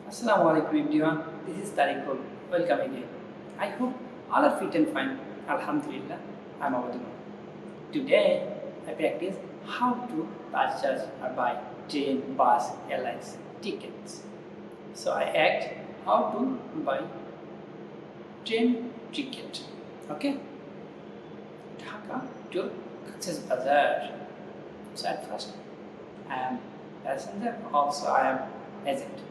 Assalamu alaikum everyone, this is Tariqul. Welcome again. I hope all are fit and fine. Alhamdulillah, I am available. Today, I practice how to purchase or buy train, bus, airlines tickets. So I act how to buy train ticket. Okay? Dhaka to Gazipur. So at first, I am passenger, also I am agent.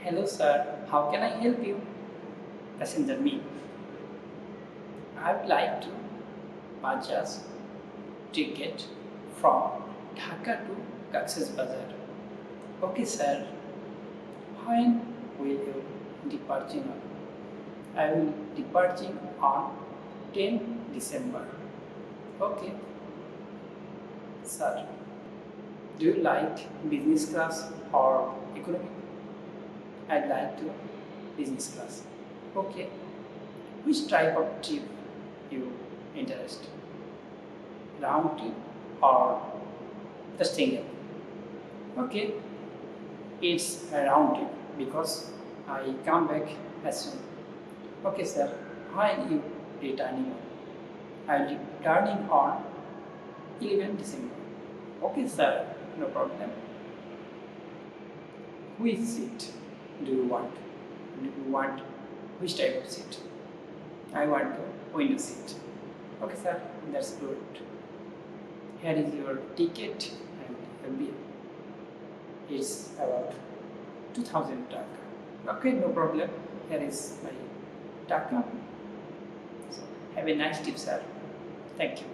Hello sir, how can I help you? Passenger me. I would like to purchase ticket from Dhaka to Gazipur. Okay sir, when will you departing on? I will departing on 10 December. Okay. Sir, do you like business class or economy? I'd like to business class. Okay. Which type of trip you interest? Round trip or the single? Okay. It's a round trip because I come back as soon. Okay sir, when you returning on? I'll be returning on 11 December. Okay sir, no problem. Which seat do you want? Do you want which type of seat? I want the window seat. Okay sir, that's good. Here is your ticket and your bill. It's about 2000 Dhaka. Okay, no problem. Here is my Dhaka. So, have a nice trip sir. Thank you.